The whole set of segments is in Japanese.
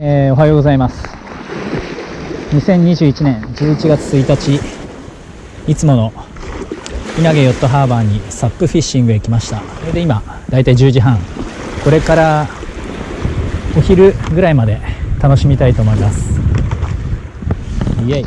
おはようございます。2021年11月1日、いつもの稲毛ヨットハーバーにサップフィッシングへ来ました。それで今だいたい10時半、これからお昼ぐらいまで楽しみたいと思います。イエイ。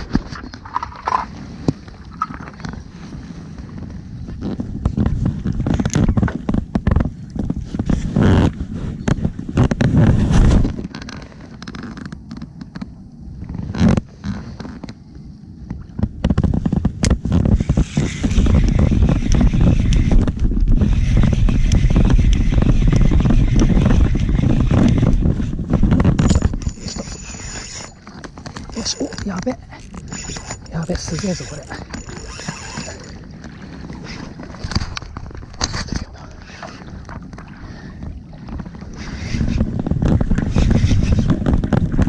よし、お、やべ、すげえぞこれ。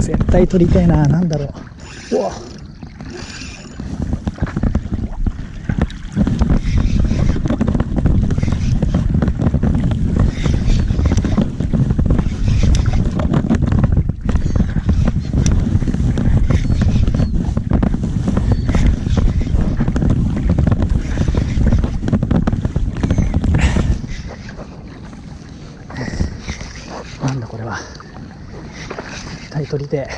絶対撮りたいな。なんだろう。うわ、なんだこれは。絶対撮りてえ。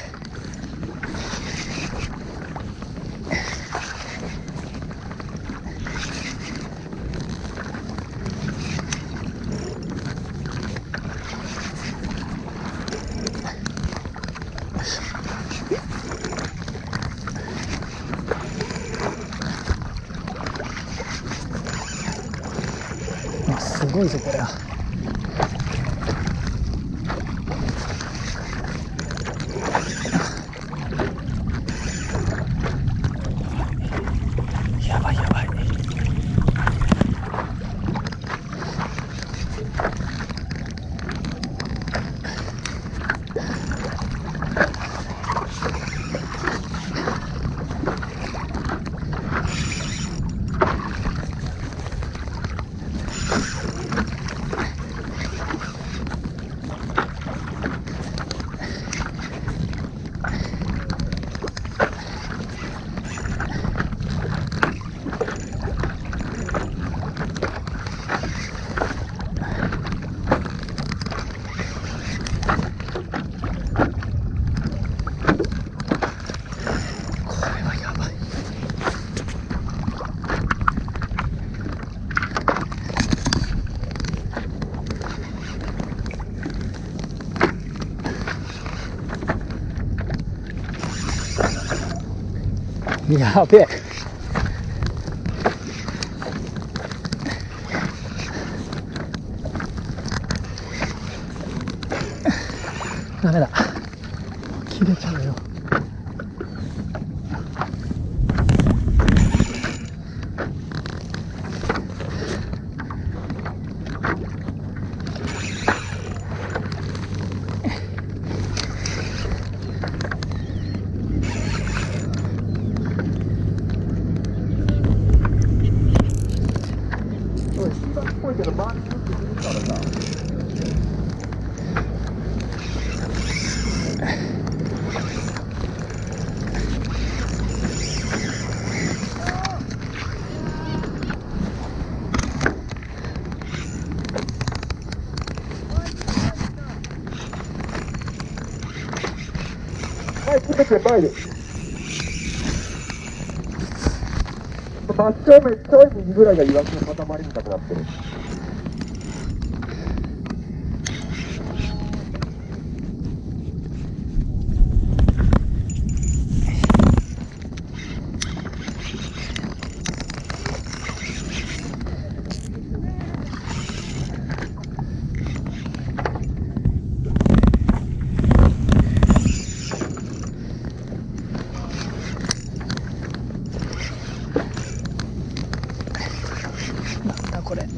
すごいぞこれは。やばい。やべえ。ダメだ、切れちゃうよ。前来てくれ、前で。真正面ちょい右ぐらいがイワシの塊みたくなってる。なんだこれ。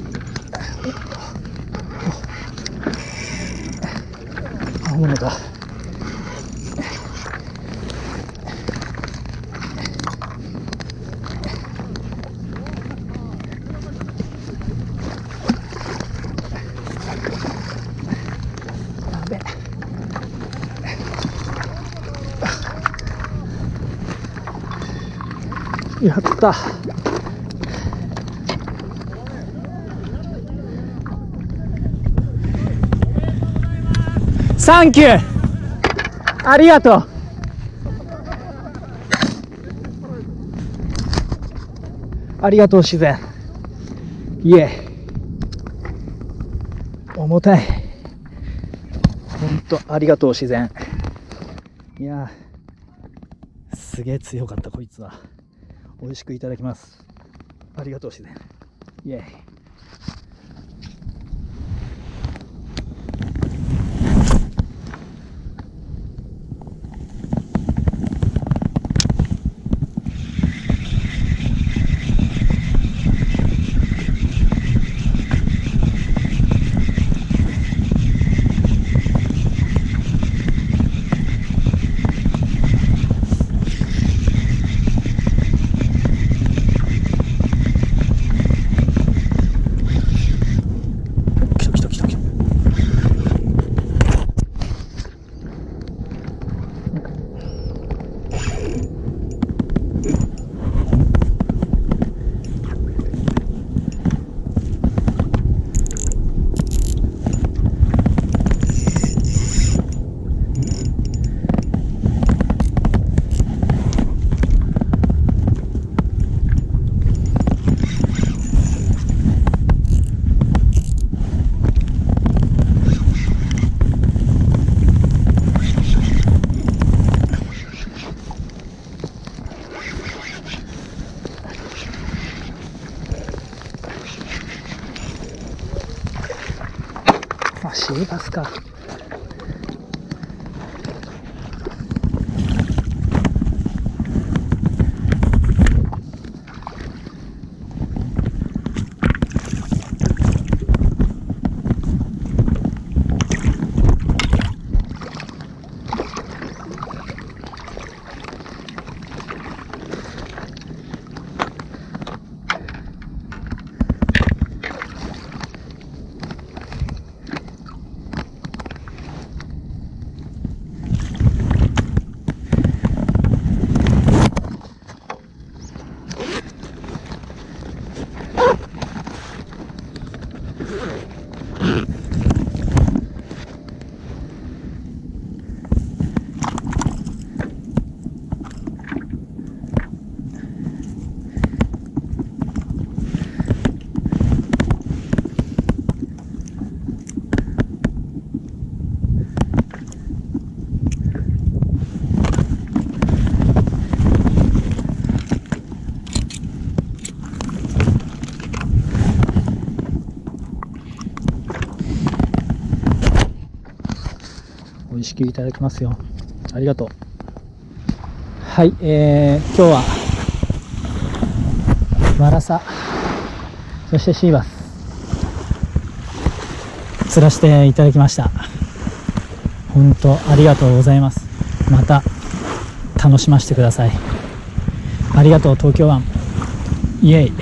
やった。サンキュー、ありがとう。ありがとう自然。いえ、重たい。ほんとありがとう自然。いやー、すげえ強かったこいつは。美味しくいただきます。ありがとう自然。イエイ。あ、シーバスか。美味しくいただきますよ。ありがとう。はい、今日はワラサ、そしてシーバス釣らせていただきました。本当ありがとうございます。また楽しませてください。ありがとう東京湾。イエイ。